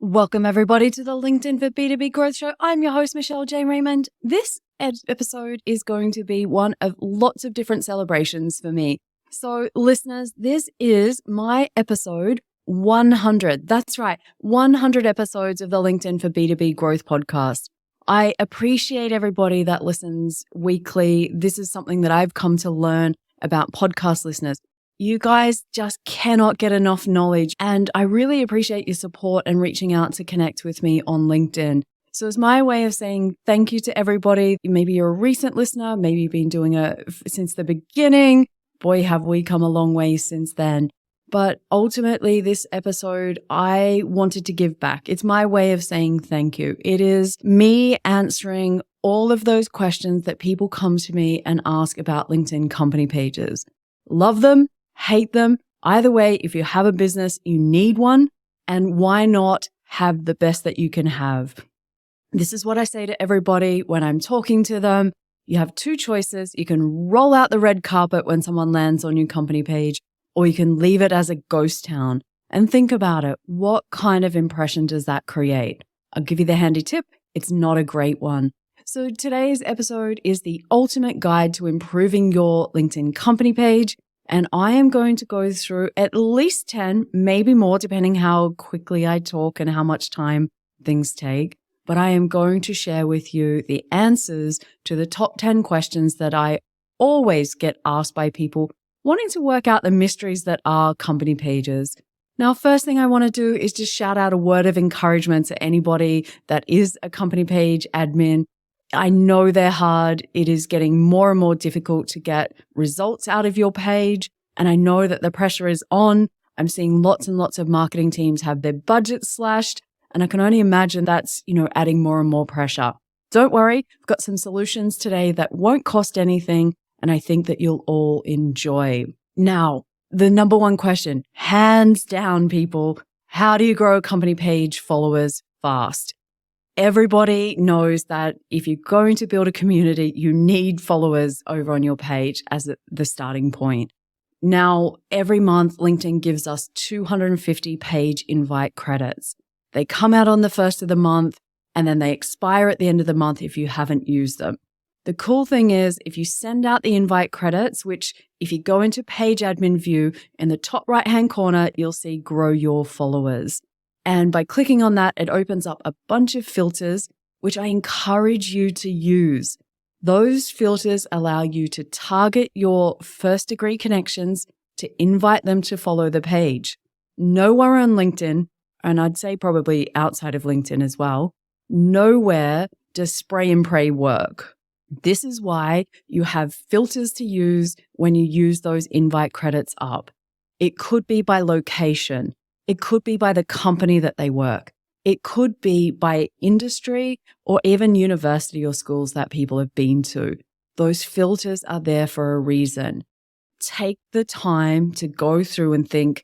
Welcome everybody to the LinkedIn for B2B Growth Show. I'm your host, Michelle J. Raymond. This episode is going to be one of lots of different celebrations for me. So listeners, this is my episode 100. That's right, 100 episodes of the LinkedIn for B2B Growth podcast. I appreciate everybody that listens weekly. This is something that I've come to learn about podcast listeners. You guys just cannot get enough knowledge, and I really appreciate your support and reaching out to connect with me on LinkedIn. So it's my way of saying thank you to everybody. Maybe you're a recent listener, maybe you've been doing it since the beginning. Boy, have we come a long way since then. But ultimately, this episode, I wanted to give back. It's my way of saying thank you. It is me answering all of those questions that people come to me and ask about LinkedIn company pages. Love them. Hate them. Either way, if you have a business, you need one. And why not have the best that you can have? This is what I say to everybody when I'm talking to them. You have two choices. You can roll out the red carpet when someone lands on your company page, or you can leave it as a ghost town. And think about it. What kind of impression does that create? I'll give you the handy tip. It's not a great one. So today's episode is the ultimate guide to improving your LinkedIn company page. And I am going to go through at least 10, maybe more, depending how quickly I talk and how much time things take. But I am going to share with you the answers to the top 10 questions that I always get asked by people wanting to work out the mysteries that are company pages. Now, first thing I want to do is just shout out a word of encouragement to anybody that is a company page admin. I know they're hard. It is getting more and more difficult to get results out of your page. And I know that the pressure is on. I'm seeing lots and lots of marketing teams have their budgets slashed. And I can only imagine that's, adding more and more pressure. Don't worry. I've got some solutions today that won't cost anything. And I think that you'll all enjoy. Now, the number one question, hands down, people, how do you grow a company page followers fast? Everybody knows that if you're going to build a community, you need followers over on your page as the starting point. Now, every month, LinkedIn gives us 250 page invite credits. They come out on the first of the month, and then they expire at the end of the month if you haven't used them. The cool thing is, if you send out the invite credits, which if you go into page admin view, in the top right-hand corner, you'll see grow your followers. And by clicking on that, it opens up a bunch of filters, which I encourage you to use. Those filters allow you to target your first degree connections to invite them to follow the page. Nowhere on LinkedIn, and I'd say probably outside of LinkedIn as well, nowhere does spray and pray work. This is why you have filters to use when you use those invite credits up. It could be by location. It could be by the company that they work. It could be by industry or even university or schools that people have been to. Those filters are there for a reason. Take the time to go through and think,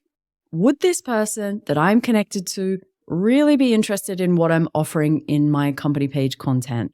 would this person that I'm connected to really be interested in what I'm offering in my company page content?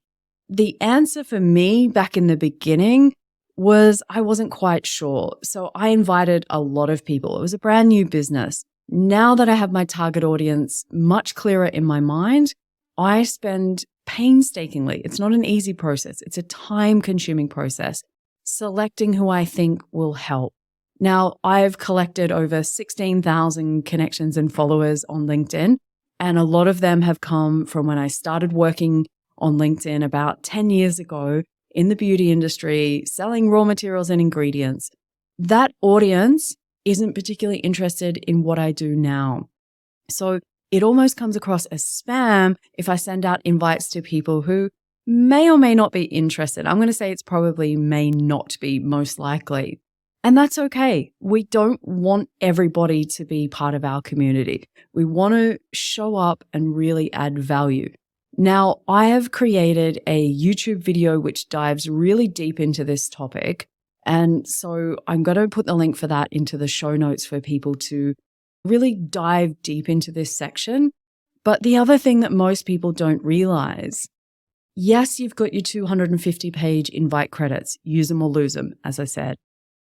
The answer for me back in the beginning was I wasn't quite sure. So I invited a lot of people. It was a brand new business. Now that I have my target audience much clearer in my mind, I spend painstakingly, it's not an easy process, it's a time-consuming process, selecting who I think will help. Now, I've collected over 16,000 connections and followers on LinkedIn, and a lot of them have come from when I started working on LinkedIn about 10 years ago in the beauty industry, selling raw materials and ingredients. That audience isn't particularly interested in what I do now. So it almost comes across as spam if I send out invites to people who may or may not be interested. I'm going to say it's probably may not be, most likely. And that's okay. We don't want everybody to be part of our community. We want to show up and really add value. Now, I have created a YouTube video which dives really deep into this topic. And so I'm going to put the link for that into the show notes for people to really dive deep into this section. But the other thing that most people don't realize, yes, you've got your 250 page invite credits, use them or lose them, as I said.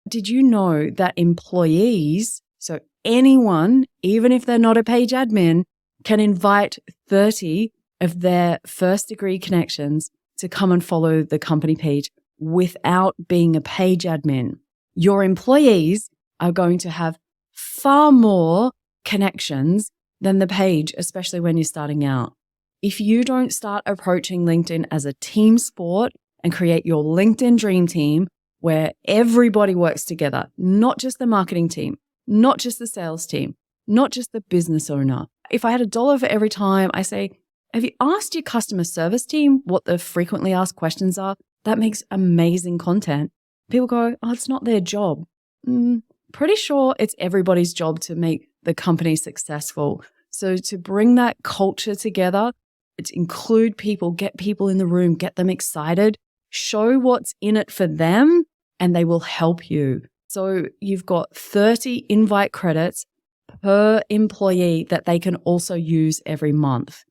Did you know that employees, so anyone, even if they're not a page admin, can invite 30 of their first degree connections to come and follow the company page without being a page admin. Your employees are going to have far more connections than the page, especially when you're starting out. If you don't start approaching LinkedIn as a team sport and create your LinkedIn dream team where everybody works together, not just the marketing team, not just the sales team, not just the business owner. If I had $1 for every time I say, have you asked your customer service team what the frequently asked questions are? That makes amazing content. People go, oh, it's not their job. Pretty sure it's everybody's job to make the company successful. So to bring that culture together, to include people, get people in the room, get them excited, show what's in it for them, and they will help you. So you've got 30 invite credits per employee that they can also use every month.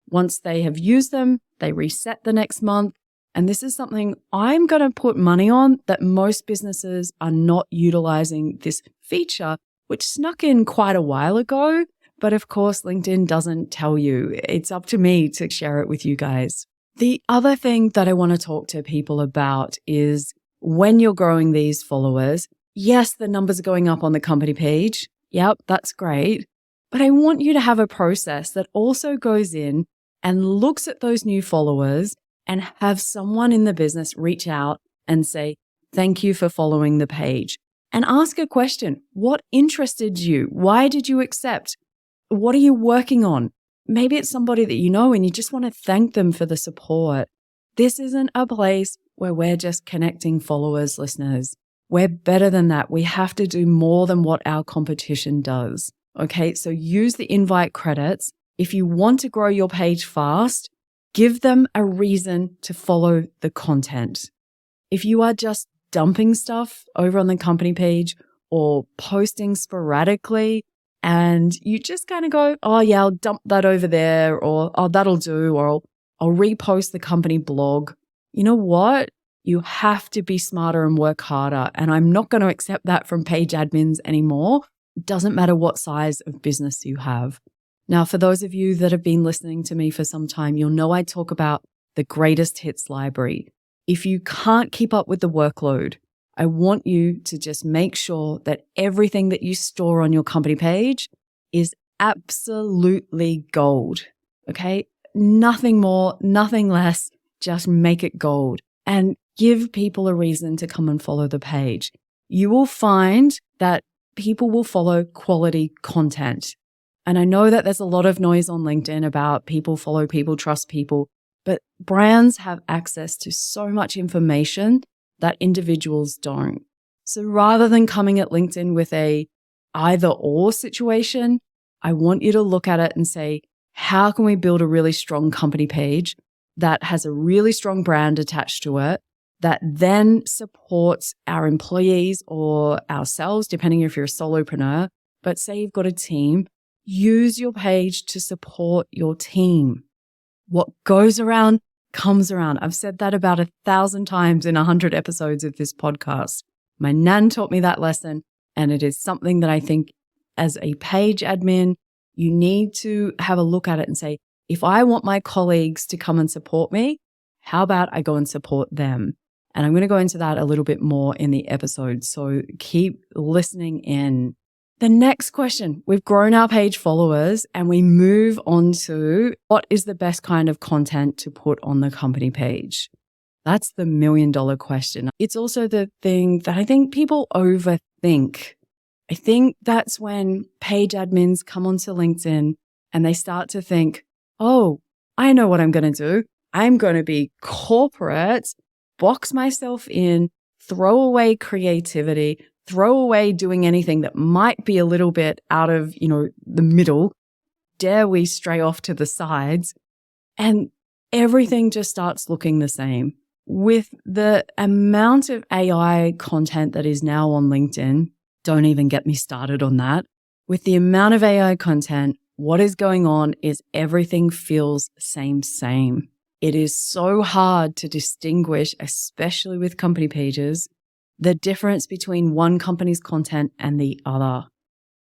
Once they have used them, they reset the next month. And this is something I'm going to put money on that most businesses are not utilizing this feature, which snuck in quite a while ago. But of course, LinkedIn doesn't tell you. It's up to me to share it with you guys. The other thing that I want to talk to people about is when you're growing these followers, yes, the numbers are going up on the company page. Yep, that's great. But I want you to have a process that also goes in and looks at those new followers and have someone in the business reach out and say, thank you for following the page. And ask a question. What interested you? Why did you accept? What are you working on? Maybe it's somebody that you know and you just want to thank them for the support. This isn't a place where we're just connecting followers, listeners. We're better than that. We have to do more than what our competition does. Okay, so use the invite credits. If you want to grow your page fast, give them a reason to follow the content. If you are just dumping stuff over on the company page or posting sporadically and you just kind of go, oh yeah, I'll dump that over there, or oh, that'll do, or I'll repost the company blog. You know what? You have to be smarter and work harder. And I'm not going to accept that from page admins anymore. It doesn't matter what size of business you have. Now, for those of you that have been listening to me for some time, you'll know I talk about the greatest hits library. If you can't keep up with the workload, I want you to just make sure that everything that you store on your company page is absolutely gold. Okay? Nothing more, nothing less. Just make it gold and give people a reason to come and follow the page. You will find that people will follow quality content. And I know that there's a lot of noise on LinkedIn about people follow people, trust people, but brands have access to so much information that individuals don't. So rather than coming at LinkedIn with a either or situation, I want you to look at it and say, how can we build a really strong company page that has a really strong brand attached to it that then supports our employees or ourselves, depending if you're a solopreneur. But say you've got a team, use your page to support your team. What goes around comes around. I've said that about 1,000 times in 100 episodes of this podcast. My nan taught me that lesson, and it is something that I think as a page admin, you need to have a look at it and say, if I want my colleagues to come and support me, how about I go and support them? And I'm going to go into that a little bit more in the episode. So keep listening in. The next question, we've grown our page followers and we move on to what is the best kind of content to put on the company page? That's the $1 million question. It's also the thing that I think people overthink. I think that's when page admins come onto LinkedIn and they start to think, oh, I know what I'm going to do. I'm going to be corporate, box myself in, throw away creativity, throw away doing anything that might be a little bit out of, the middle. Dare we stray off to the sides? And everything just starts looking the same. With the amount of AI content that is now on LinkedIn, don't even get me started on that. With the amount of AI content, what is going on is everything feels same. It is so hard to distinguish, especially with company pages, the difference between one company's content and the other.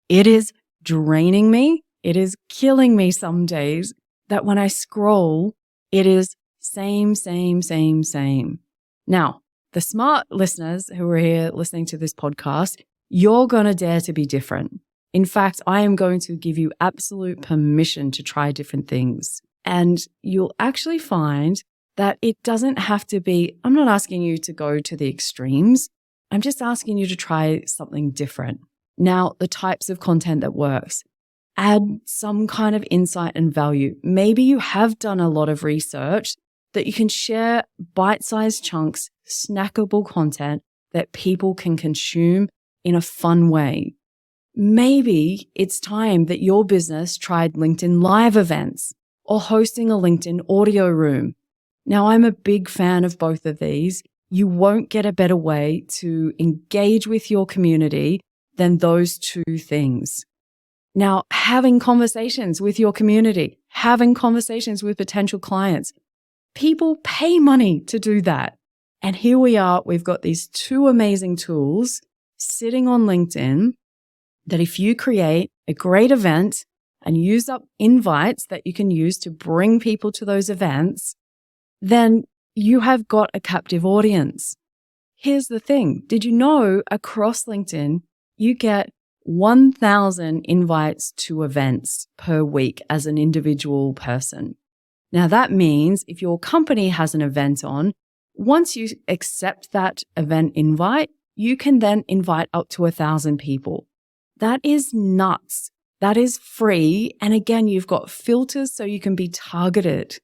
It is draining me. it is killing me some days that when I scroll, it is same, same, same, same. Now, the smart listeners who are here listening to this podcast, you're going to dare to be different. In fact, I am going to give you absolute permission to try different things. And you'll actually find that it doesn't have to be, I'm not asking you to go to the extremes. I'm just asking you to try something different. Now, the types of content that works. Add some kind of insight and value. Maybe you have done a lot of research that you can share bite-sized chunks, snackable content that people can consume in a fun way. Maybe it's time that your business tried LinkedIn Live events or hosting a LinkedIn audio room. Now, I'm a big fan of both of these. You won't get a better way to engage with your community than those two things. Now, having conversations with your community, having conversations with potential clients, people pay money to do that. And here we are, we've got these two amazing tools sitting on LinkedIn that if you create a great event and use up invites that you can use to bring people to those events, then you have got a captive audience. Here's the thing. Did you know across LinkedIn, you get 1,000 invites to events per week as an individual person? Now that means if your company has an event on, once you accept that event invite, you can then invite up to 1,000 people. That is nuts. That is free. And again, you've got filters so you can be targeted.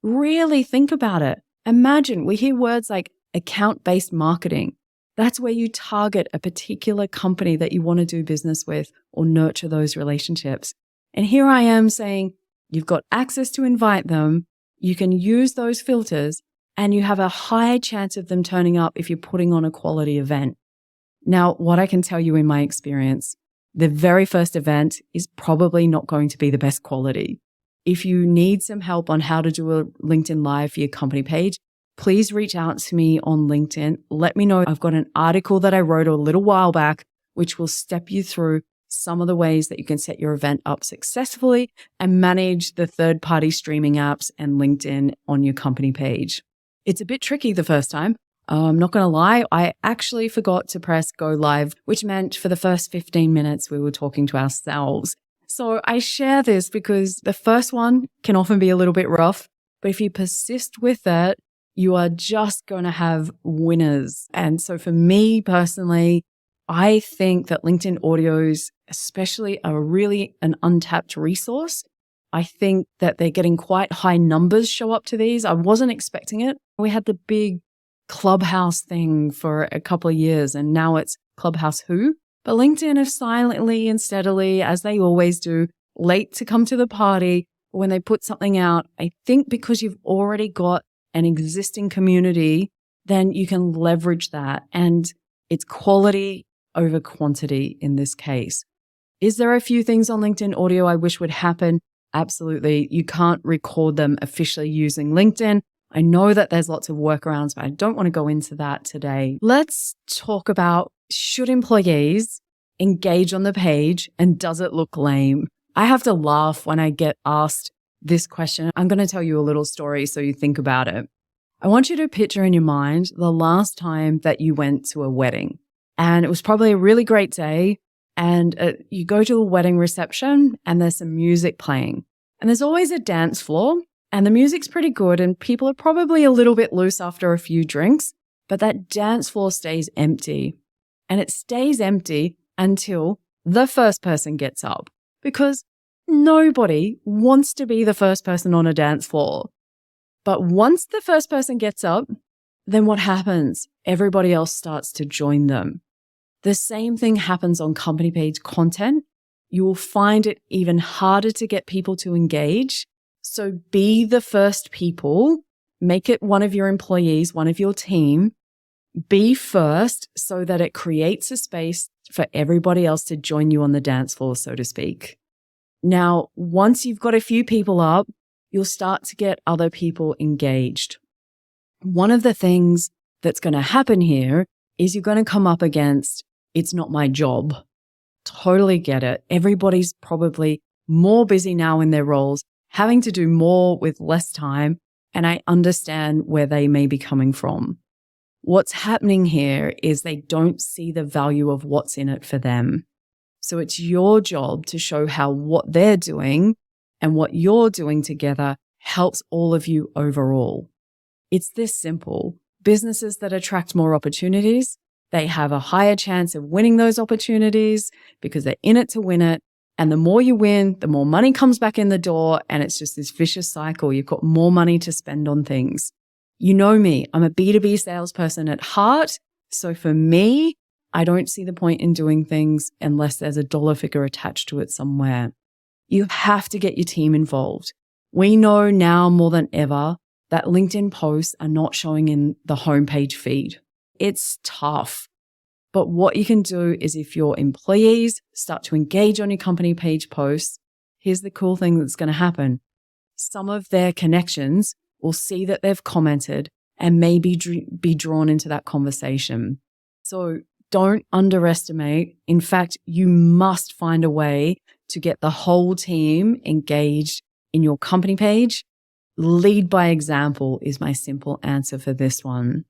Really think about it. Imagine we hear words like account-based marketing. That's where you target a particular company that you want to do business with or nurture those relationships. And here I am saying you've got access to invite them. You can use those filters and you have a high chance of them turning up if you're putting on a quality event. Now, what I can tell you in my experience, the very first event is probably not going to be the best quality. If you need some help on how to do a LinkedIn Live for your company page, please reach out to me on LinkedIn. Let me know. I've got an article that I wrote a little while back, which will step you through some of the ways that you can set your event up successfully and manage the third-party streaming apps and LinkedIn on your company page. It's a bit tricky the first time. I'm not going to lie. I actually forgot to press go live, which meant for the first 15 minutes, we were talking to ourselves. So I share this because the first one can often be a little bit rough, but if you persist with it, you are just going to have winners. And so for me personally, I think that LinkedIn audios, especially, are really an untapped resource. I think that they're getting quite high numbers show up to these. I wasn't expecting it. We had the big Clubhouse thing for a couple of years and now it's Clubhouse who? But LinkedIn have silently and steadily, as they always do, late to come to the party when they put something out. I think because you've already got an existing community, then you can leverage that. And it's quality over quantity in this case. Is there a few things on LinkedIn audio I wish would happen? Absolutely. You can't record them officially using LinkedIn. I know that there's lots of workarounds, but I don't want to go into that today. Let's talk about, should employees engage on the page and does it look lame? I have to laugh when I get asked this question. I'm going to tell you a little story so you think about it. I want you to picture in your mind the last time that you went to a wedding and it was probably a really great day and you go to a wedding reception and there's some music playing and there's always a dance floor. And the music's pretty good and people are probably a little bit loose after a few drinks, but that dance floor stays empty. And it stays empty until the first person gets up because nobody wants to be the first person on a dance floor. But once the first person gets up, then what happens? Everybody else starts to join them. The same thing happens on company page content. You will find it even harder to get people to engage. So be the first people, make it one of your employees, one of your team, be first so that it creates a space for everybody else to join you on the dance floor, so to speak. Now, once you've got a few people up, you'll start to get other people engaged. One of the things that's going to happen here is you're going to come up against, it's not my job. Totally get it. Everybody's probably more busy now in their roles, having to do more with less time, and I understand where they may be coming from. What's happening here is they don't see the value of what's in it for them. So it's your job to show how what they're doing and what you're doing together helps all of you overall. It's this simple. Businesses that attract more opportunities, they have a higher chance of winning those opportunities because they're in it to win it. And the more you win, the more money comes back in the door. And it's just this vicious cycle. You've got more money to spend on things. You know me, I'm a B2B salesperson at heart. So for me, I don't see the point in doing things unless there's a dollar figure attached to it somewhere. You have to get your team involved. We know now more than ever that LinkedIn posts are not showing in the homepage feed. It's tough. But what you can do is if your employees start to engage on your company page posts, here's the cool thing that's going to happen. Some of their connections will see that they've commented and maybe be drawn into that conversation. So don't underestimate. In fact, you must find a way to get the whole team engaged in your company page. Lead by example is my simple answer for this one.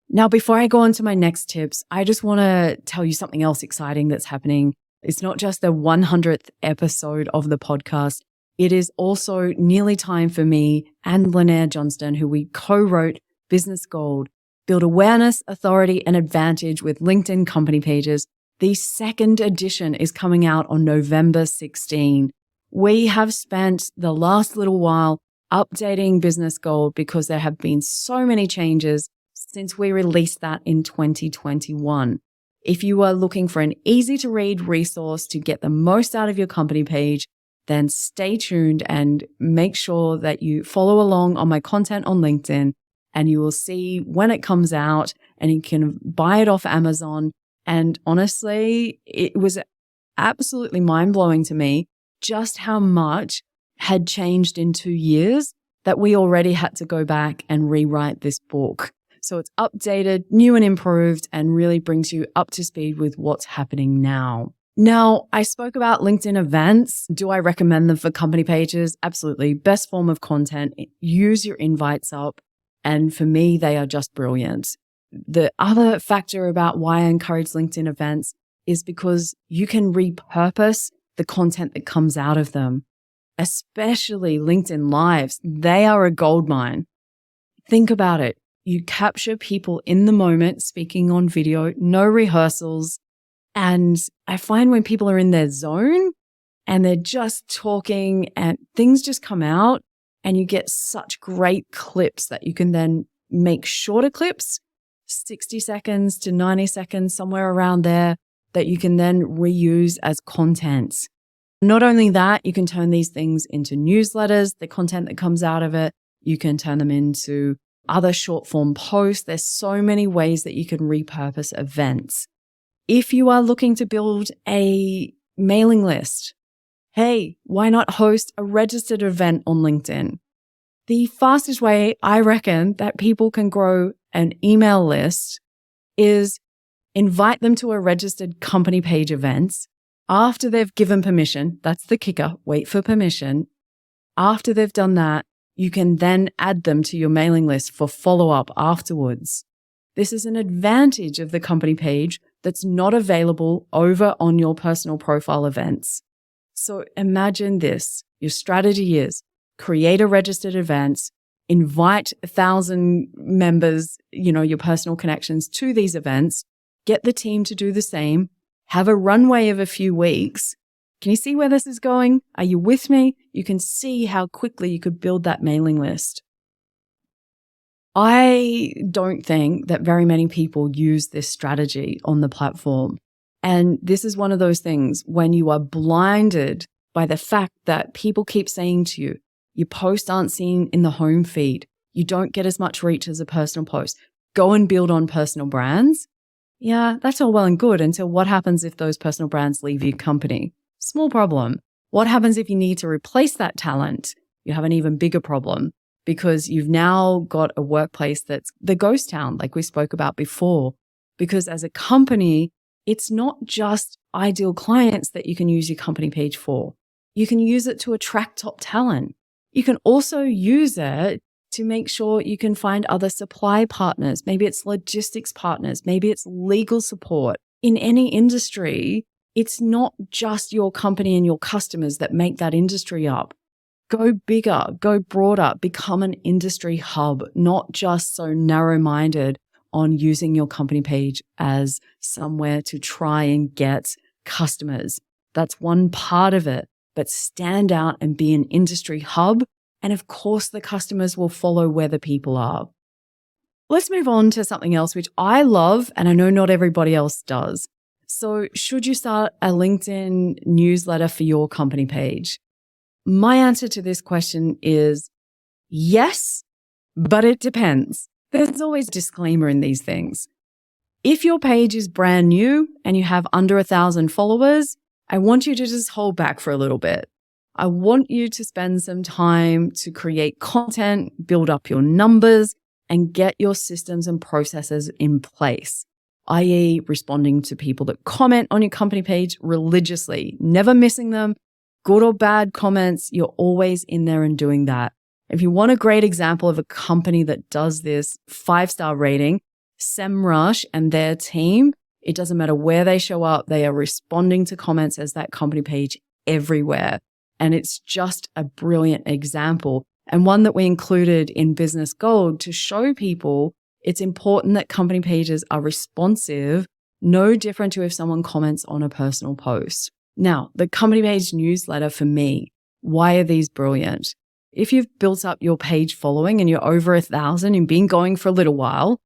Now, before I go on to my next tips, I just want to tell you something else exciting that's happening. It's not just the 100th episode of the podcast. It is also nearly time for me and Lynette Johnston, who we co-wrote Business Gold, Build Awareness, Authority, and Advantage with LinkedIn Company Pages. The second edition is coming out on November 16. We have spent the last little while updating Business Gold because there have been so many changes since we released that in 2021. If you are looking for an easy to read resource to get the most out of your company page, then stay tuned and make sure that you follow along on my content on LinkedIn, and you will see when it comes out, and you can buy it off Amazon. And honestly, it was absolutely mind-blowing to me just how much had changed in 2 years that we already had to go back and rewrite this book. So it's updated, new and improved, and really brings you up to speed with what's happening now. Now, I spoke about LinkedIn events. Do I recommend them for company pages? Absolutely. Best form of content. Use your invites up. And for me, they are just brilliant. The other factor about why I encourage LinkedIn events is because you can repurpose the content that comes out of them, especially LinkedIn Lives. They are a goldmine. Think about it. You capture people in the moment speaking on video, no rehearsals. And I find when people are in their zone and they're just talking and things just come out, and you get such great clips that you can then make shorter clips, 60 seconds to 90 seconds, somewhere around there, that you can then reuse as content. Not only that, you can turn these things into newsletters, the content that comes out of it. You can turn them into other short form posts. There's so many ways that you can repurpose events. If you are looking to build a mailing list, hey, why not host a registered event on LinkedIn? The fastest way I reckon that people can grow an email list is invite them to a registered company page events after they've given permission. That's the kicker. Wait for permission. After they've done that, you can then add them to your mailing list for follow-up afterwards. This is an advantage of the company page that's not available over on your personal profile events. So imagine this. Your strategy is create a registered events, invite 1,000 members, your personal connections to these events, get the team to do the same, have a runway of a few weeks. Can you see where this is going? Are you with me? You can see how quickly you could build that mailing list. I don't think that very many people use this strategy on the platform. And this is one of those things when you are blinded by the fact that people keep saying to you, your posts aren't seen in the home feed. You don't get as much reach as a personal post. Go and build on personal brands. Yeah, that's all well and good until what happens if those personal brands leave your company? Small problem. What happens if you need to replace that talent? You have an even bigger problem because you've now got a workplace that's the ghost town, like we spoke about before. Because as a company, it's not just ideal clients that you can use your company page for. You can use it to attract top talent. You can also use it to make sure you can find other supply partners. Maybe it's logistics partners. Maybe it's legal support. In any industry, it's not just your company and your customers that make that industry up. Go bigger, go broader, become an industry hub, not just so narrow-minded on using your company page as somewhere to try and get customers. That's one part of it, but stand out and be an industry hub. And of course, the customers will follow where the people are. Let's move on to something else, which I love, and I know not everybody else does. So should you start a LinkedIn newsletter for your company page? My answer to this question is yes, but it depends. There's always a disclaimer in these things. If your page is brand new and you have under 1,000 followers, I want you to just hold back for a little bit. I want you to spend some time to create content, build up your numbers, and get your systems and processes in place, i.e. responding to people that comment on your company page religiously, never missing them, good or bad comments, you're always in there and doing that. If you want a great example of a company that does this, 5-star rating, SEMrush and their team, it doesn't matter where they show up, they are responding to comments as that company page everywhere. And it's just a brilliant example, and one that we included in Business Gold to show people it's important that company pages are responsive, no different to if someone comments on a personal post. Now, the company page newsletter for me, why are these brilliant? If you've built up your page following and you're over 1,000 and been going for a little while,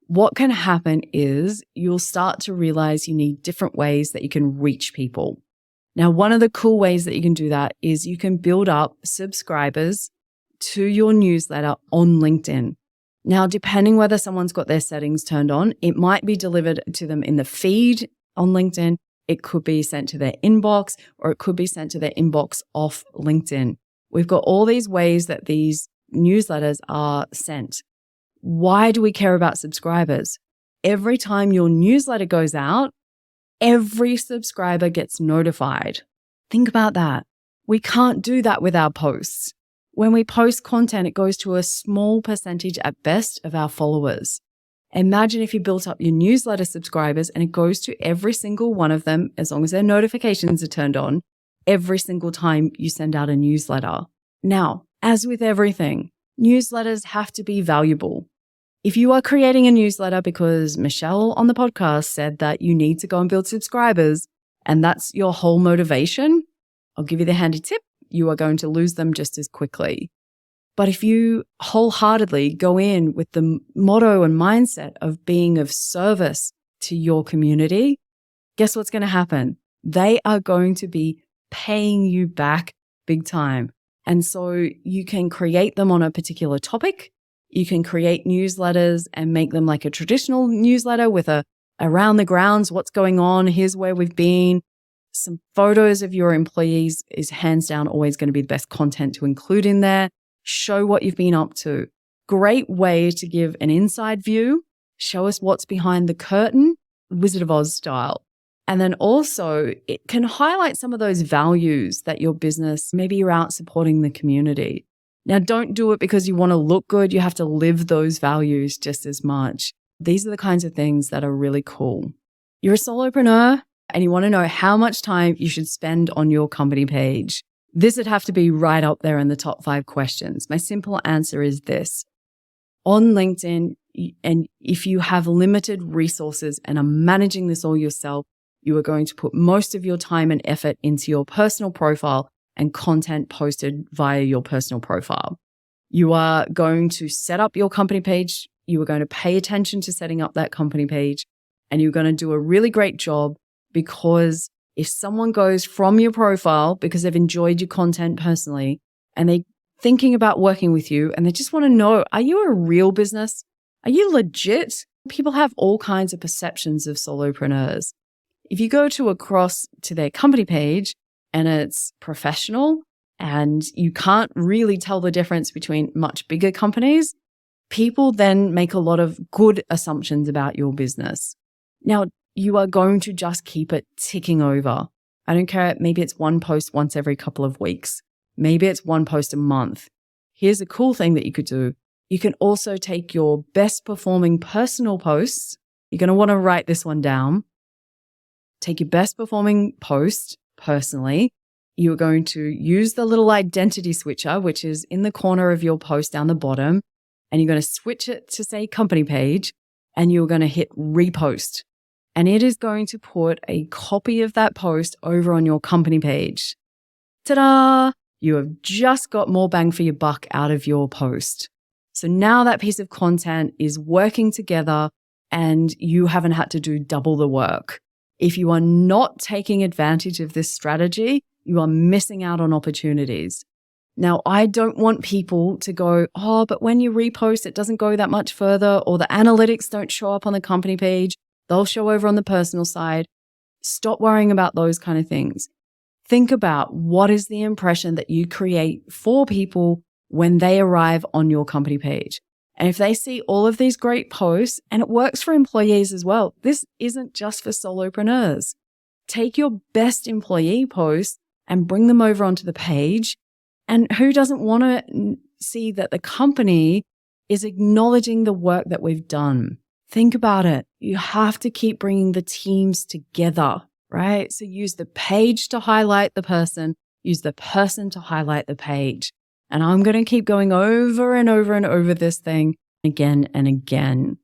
what can happen is you'll start to realize you need different ways that you can reach people. Now, one of the cool ways that you can do that is you can build up subscribers to your newsletter on LinkedIn. Now, depending whether someone's got their settings turned on, it might be delivered to them in the feed on LinkedIn. It could be sent to their inbox, or it could be sent to their inbox off LinkedIn. We've got all these ways that these newsletters are sent. Why do we care about subscribers? Every time your newsletter goes out, every subscriber gets notified. Think about that. We can't do that with our posts. When we post content, it goes to a small percentage at best of our followers. Imagine if you built up your newsletter subscribers and it goes to every single one of them, as long as their notifications are turned on, every single time you send out a newsletter. Now, as with everything, newsletters have to be valuable. If you are creating a newsletter because Michelle on the podcast said that you need to go and build subscribers, and that's your whole motivation, I'll give you the handy tip. You are going to lose them just as quickly. But if you wholeheartedly go in with the motto and mindset of being of service to your community, guess what's going to happen? They are going to be paying you back big time. And so you can create them on a particular topic. You can create newsletters and make them like a traditional newsletter with a around the grounds, what's going on, here's where we've been. Some photos of your employees is hands down always going to be the best content to include in there. Show what you've been up to. Great way to give an inside view. Show us what's behind the curtain, Wizard of Oz style. And then also it can highlight some of those values that your business, maybe you're out supporting the community. Now, don't do it because you want to look good. You have to live those values just as much. These are the kinds of things that are really cool. You're a solopreneur and you want to know how much time you should spend on your company page. This would have to be right up there in the top 5 questions. My simple answer is this. On LinkedIn, and if you have limited resources and are managing this all yourself, you are going to put most of your time and effort into your personal profile and content posted via your personal profile. You are going to set up your company page. You are going to pay attention to setting up that company page, and you're going to do a really great job, because if someone goes from your profile because they've enjoyed your content personally and they're thinking about working with you and they just want to know, are you a real business? Are you legit? People have all kinds of perceptions of solopreneurs. If you go across to their company page and it's professional and you can't really tell the difference between much bigger companies, people then make a lot of good assumptions about your business. Now, you are going to just keep it ticking over. I don't care. Maybe it's one post once every couple of weeks. Maybe it's one post a month. Here's a cool thing that you could do. You can also take your best performing personal posts. You're going to want to write this one down. Take your best performing post personally. You're going to use the little identity switcher, which is in the corner of your post down the bottom, and you're going to switch it to say company page, and you're going to hit repost. And it is going to put a copy of that post over on your company page. Ta-da! You have just got more bang for your buck out of your post. So now that piece of content is working together and you haven't had to do double the work. If you are not taking advantage of this strategy, you are missing out on opportunities. Now, I don't want people to go, oh, but when you repost, it doesn't go that much further, or the analytics don't show up on the company page. They'll show over on the personal side. Stop worrying about those kind of things. Think about what is the impression that you create for people when they arrive on your company page. And if they see all of these great posts, and it works for employees as well, this isn't just for solopreneurs. Take your best employee posts and bring them over onto the page. And who doesn't want to see that the company is acknowledging the work that we've done? Think about it. You have to keep bringing the teams together, right? So use the page to highlight the person, use the person to highlight the page. And I'm going to keep going over and over and over this thing again and again.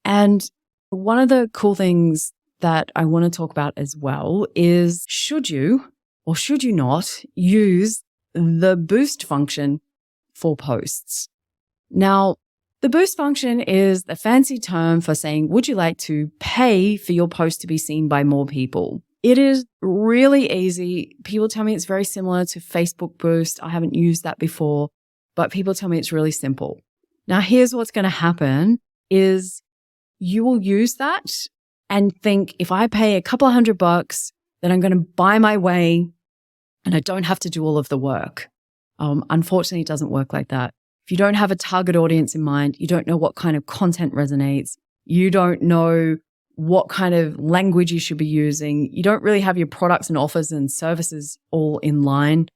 And one of the cool things that I want to talk about as well is, should you or should you not use the boost function for posts? Now, the boost function is the fancy term for saying, would you like to pay for your post to be seen by more people? It is really easy. People tell me it's very similar to Facebook Boost. I haven't used that before, but people tell me it's really simple. Now, here's what's going to happen is you will use that and think, if I pay a couple of $100, then I'm going to buy my way and I don't have to do all of the work. Unfortunately, it doesn't work like that. If you don't have a target audience in mind, you don't know what kind of content resonates, you don't know what kind of language you should be using, you don't really have your products and offers and services all in line,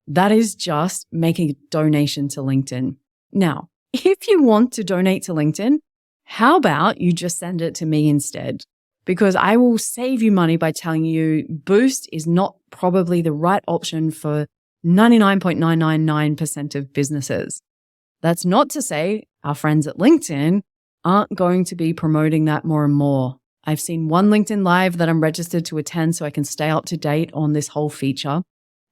that is just making a donation to LinkedIn. Now, if you want to donate to LinkedIn, how about you just send it to me instead? Because I will save you money by telling you Boost is not probably the right option for 99.999% of businesses. That's not to say our friends at LinkedIn aren't going to be promoting that more and more. I've seen one LinkedIn Live that I'm registered to attend so I can stay up to date on this whole feature,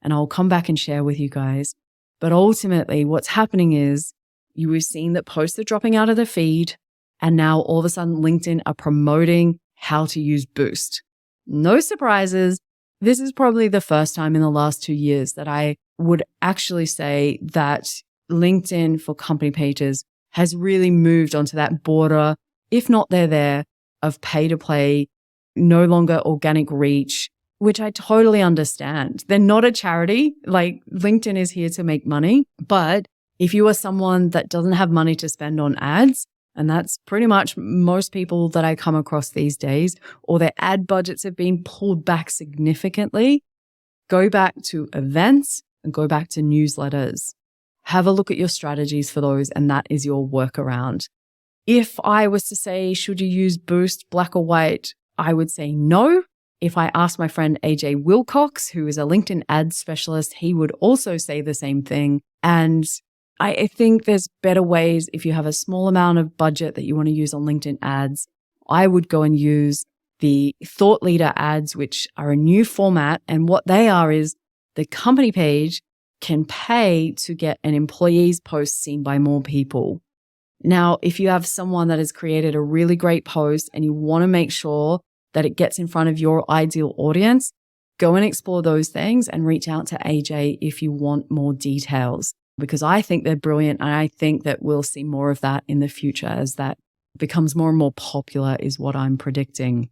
and I'll come back and share with you guys. But ultimately, what's happening is you have seen that posts are dropping out of the feed, and now all of a sudden LinkedIn are promoting how to use Boost. No surprises. This is probably the first time in the last 2 years that I would actually say that LinkedIn for company pages has really moved onto that border, if not they're there, of pay to play, no longer organic reach, which I totally understand. They're not a charity. Like, LinkedIn is here to make money. But if you are someone that doesn't have money to spend on ads, and that's pretty much most people that I come across these days, or their ad budgets have been pulled back significantly, go back to events and go back to newsletters. Have a look at your strategies for those, and that is your workaround. If I was to say, should you use Boost, black or white, I would say no. If I asked my friend AJ Wilcox, who is a LinkedIn ad specialist, he would also say the same thing. And I think there's better ways. If you have a small amount of budget that you want to use on LinkedIn ads, I would go and use the thought leader ads, which are a new format. And what they are is the company page can pay to get an employee's post seen by more people. Now, if you have someone that has created a really great post and you want to make sure that it gets in front of your ideal audience, go and explore those things and reach out to AJ if you want more details, because I think they're brilliant. And I think that we'll see more of that in the future as that becomes more and more popular, is what I'm predicting.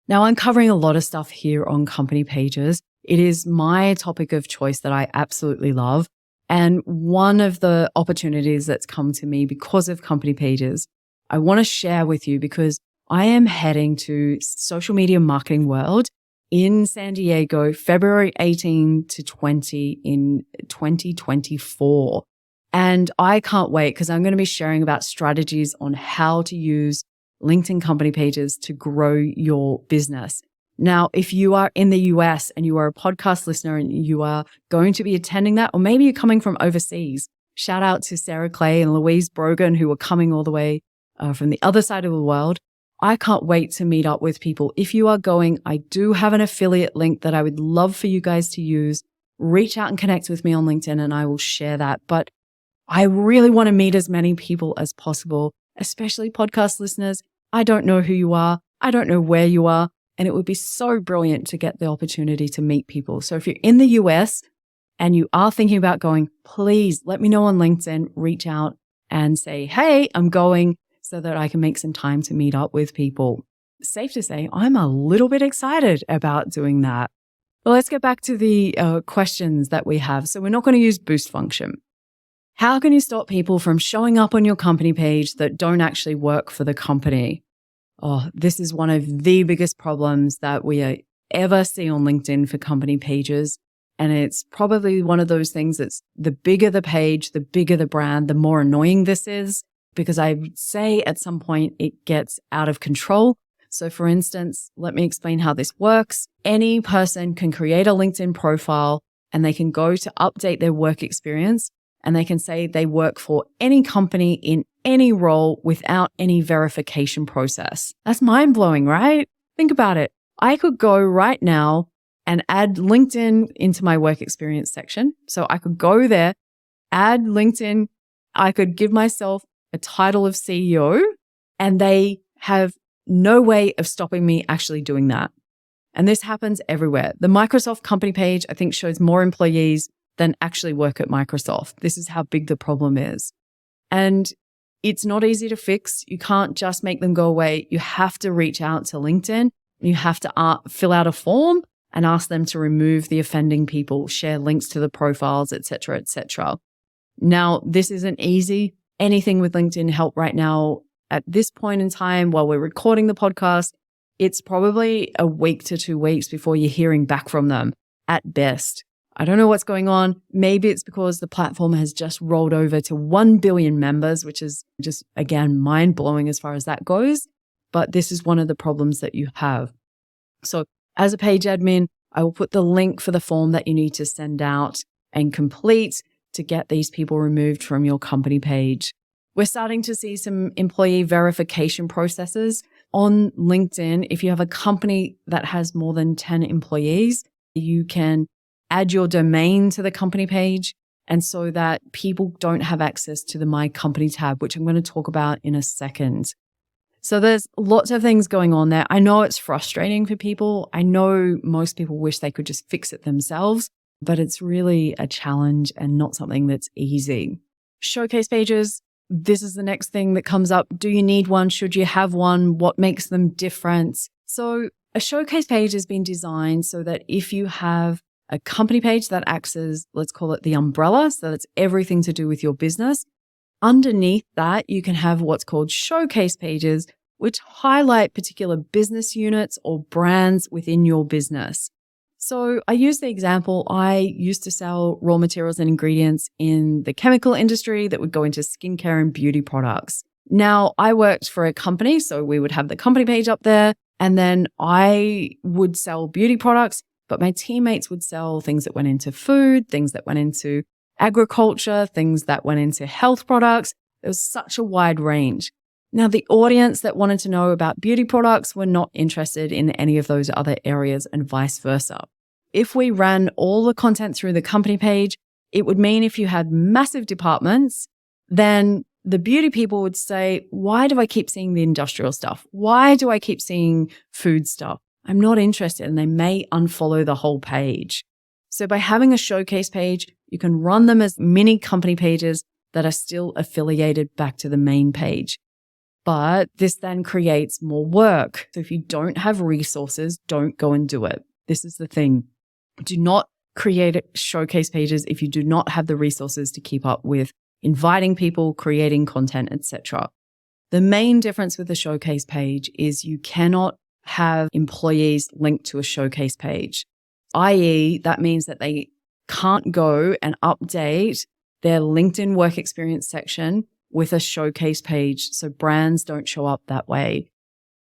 Now, I'm covering a lot of stuff here on company pages. It is my topic of choice that I absolutely love. And one of the opportunities that's come to me because of company pages, I want to share with you, because I am heading to social media marketing world in San Diego, February 18 to 20 in 2024. And I can't wait because I'm going to be sharing about strategies on how to use LinkedIn company pages to grow your business. Now, if you are in the US and you are a podcast listener and you are going to be attending that, or maybe you're coming from overseas, shout out to Sarah Clay and Louise Brogan, who are coming all the way from the other side of the world. I can't wait to meet up with people. If you are going, I do have an affiliate link that I would love for you guys to use. Reach out and connect with me on LinkedIn and I will share that. But I really want to meet as many people as possible, especially podcast listeners. I don't know who you are. I don't know where you are. And it would be so brilliant to get the opportunity to meet people. So if you're in the US and you are thinking about going, please let me know on LinkedIn, reach out and say, hey, I'm going, so that I can make some time to meet up with people. Safe to say, I'm a little bit excited about doing that. Well, let's get back to the questions that we have. So we're not going to use boost function. How can you stop people from showing up on your company page that don't actually work for the company? Oh, this is one of the biggest problems that we ever see on LinkedIn for company pages. And it's probably one of those things that's the bigger the page, the bigger the brand, the more annoying this is. Because I would say at some point it gets out of control. So for instance, let me explain how this works. Any person can create a LinkedIn profile and they can go to update their work experience and they can say they work for any company in any role without any verification process. That's mind-blowing, right? Think about it. I could go right now and add LinkedIn into my work experience section. So I could go there, add LinkedIn. I could give myself a title of CEO, and they have no way of stopping me actually doing that. And this happens everywhere. The Microsoft company page, I think, shows more employees than actually work at Microsoft. This is how big the problem is. And it's not easy to fix. You can't just make them go away. You have to reach out to LinkedIn. You have to fill out a form and ask them to remove the offending people, share links to the profiles, etc., etc. Now, this isn't easy. Anything with LinkedIn help right now at this point in time while we're recording the podcast, it's probably a week to 2 weeks before you're hearing back from them at best. I don't know what's going on. Maybe it's because the platform has just rolled over to 1 billion members, which is just, again, mind-blowing as far as that goes. But this is one of the problems that you have. So as a page admin, I will put the link for the form that you need to send out and complete to get these people removed from your company page. We're starting to see some employee verification processes on LinkedIn. If you have a company that has more than 10 employees, you can add your domain to the company page, and so that people don't have access to the My Company tab, which I'm going to talk about in a second. So there's lots of things going on there. I know it's frustrating for people. I know most people wish they could just fix it themselves, but it's really a challenge and not something that's easy. Showcase pages. This is the next thing that comes up. Do you need one? Should you have one? What makes them different? So a showcase page has been designed so that if you have a company page that acts as, let's call it the umbrella, so that's everything to do with your business, underneath that, you can have what's called showcase pages, which highlight particular business units or brands within your business. So I use the example, I used to sell raw materials and ingredients in the chemical industry that would go into skincare and beauty products. Now, I worked for a company, so we would have the company page up there, and then I would sell beauty products, but my teammates would sell things that went into food, things that went into agriculture, things that went into health products. There was such a wide range. Now, the audience that wanted to know about beauty products were not interested in any of those other areas, and vice versa. If we ran all the content through the company page, it would mean if you had massive departments, then the beauty people would say, why do I keep seeing the industrial stuff? Why do I keep seeing food stuff? I'm not interested, and they may unfollow the whole page. So by having a showcase page, you can run them as mini company pages that are still affiliated back to the main page. But this then creates more work. So if you don't have resources, don't go and do it. This is the thing. Do not create showcase pages if you do not have the resources to keep up with inviting people, creating content, etc. The main difference with the showcase page is you cannot have employees linked to a showcase page, i.e., that means that they can't go and update their LinkedIn work experience section with a showcase page. So brands don't show up that way.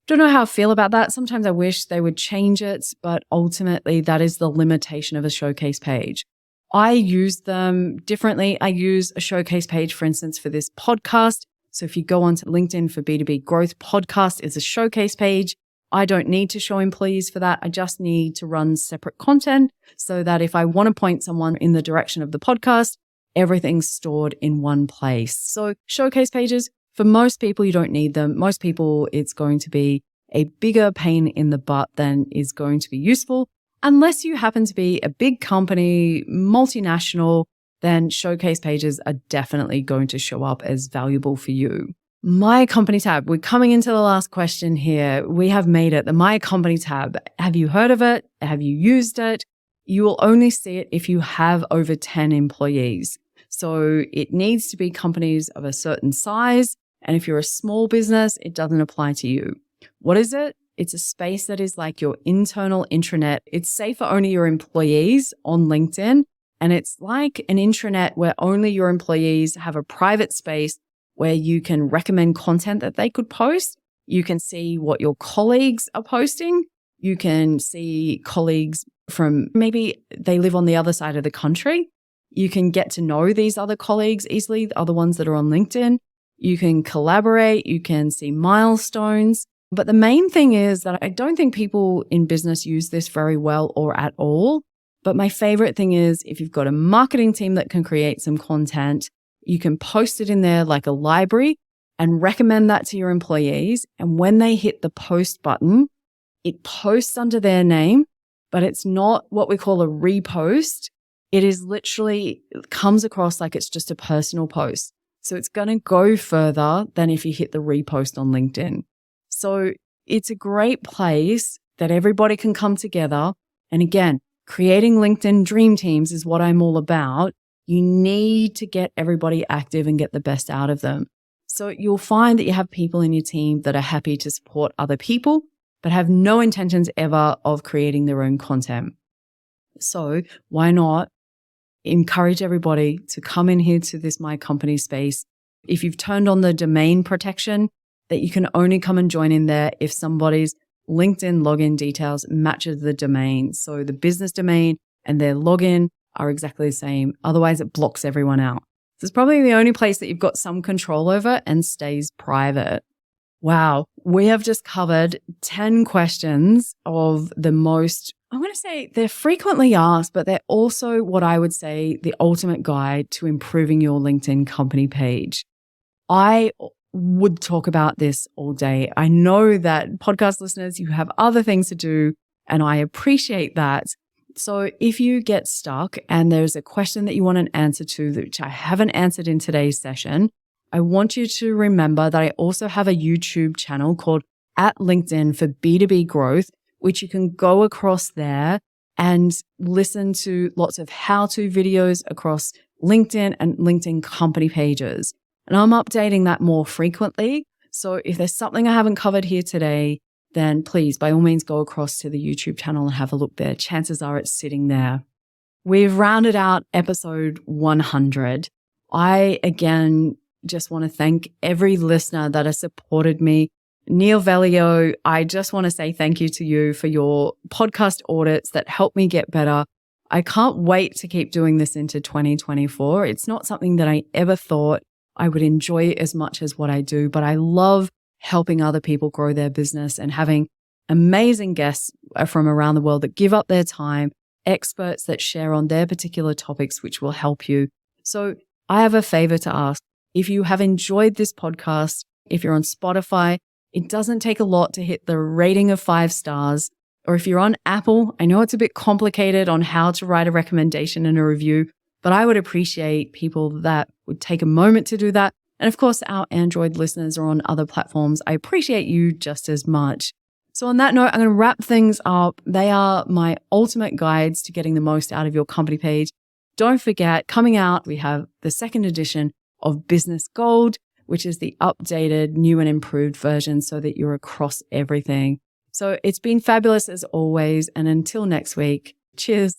Don't know how I feel about that. Sometimes I wish they would change it, but ultimately that is the limitation of a showcase page. I use them differently. I use a showcase page, for instance, for this podcast. So if you go onto LinkedIn for B2B Growth, podcast is a showcase page. I don't need to show employees for that. I just need to run separate content so that if I want to point someone in the direction of the podcast, everything's stored in one place. So showcase pages, for most people, you don't need them. Most people, it's going to be a bigger pain in the butt than is going to be useful. Unless you happen to be a big company, multinational, then showcase pages are definitely going to show up as valuable for you. My Company tab. We're coming into the last question here. We have made it. The My Company tab. Have you heard of it? Have you used it? You will only see it if you have over 10 employees. So it needs to be companies of a certain size. And if you're a small business, it doesn't apply to you. What is it? It's a space that is like your internal intranet. It's safe for only your employees on LinkedIn. And it's like an intranet where only your employees have a private space where you can recommend content that they could post. You can see what your colleagues are posting. You can see colleagues from maybe they live on the other side of the country. You can get to know these other colleagues easily, the other ones that are on LinkedIn. You can collaborate. You can see milestones. But the main thing is that I don't think people in business use this very well or at all. But my favorite thing is if you've got a marketing team that can create some content, you can post it in there like a library and recommend that to your employees. And when they hit the post button, it posts under their name, but it's not what we call a repost. It is literally comes across like it's just a personal post. So it's going to go further than if you hit the repost on LinkedIn. So it's a great place that everybody can come together. And again, creating LinkedIn dream teams is what I'm all about. You need to get everybody active and get the best out of them. So you'll find that you have people in your team that are happy to support other people, but have no intentions ever of creating their own content. So why not encourage everybody to come in here to this My Company space. If you've turned on the domain protection, that you can only come and join in there if somebody's LinkedIn login details matches the domain. So the business domain and their login are exactly the same. Otherwise, it blocks everyone out. So it's probably the only place that you've got some control over and stays private. Wow. We have just covered 10 questions of the most, I'm going to say they're frequently asked, but they're also what I would say the ultimate guide to improving your LinkedIn company page. I would talk about this all day. I know that podcast listeners, you have other things to do, and I appreciate that. So if you get stuck and there's a question that you want an answer to, which I haven't answered in today's session, I want you to remember that I also have a YouTube channel called @LinkedIn for B2B Growth, which you can go across there and listen to lots of how-to videos across LinkedIn and LinkedIn company pages. And I'm updating that more frequently. So if there's something I haven't covered here today, then please, by all means, go across to the YouTube channel and have a look there. Chances are it's sitting there. We've rounded out episode 100. I, again, just want to thank every listener that has supported me. Neil Velio, I just want to say thank you to you for your podcast audits that help me get better. I can't wait to keep doing this into 2024. It's not something that I ever thought I would enjoy as much as what I do, but I love helping other people grow their business and having amazing guests from around the world that give up their time, experts that share on their particular topics, which will help you. So I have a favor to ask. If you have enjoyed this podcast, if you're on Spotify, it doesn't take a lot to hit the rating of 5 stars. Or if you're on Apple, I know it's a bit complicated on how to write a recommendation and a review, but I would appreciate people that would take a moment to do that. And of course, our Android listeners are on other platforms. I appreciate you just as much. So on that note, I'm going to wrap things up. They are my ultimate guides to getting the most out of your company page. Don't forget, coming out, we have the 2nd edition of Business Gold, which is the updated, new and improved version so that you're across everything. So it's been fabulous as always. And until next week, cheers.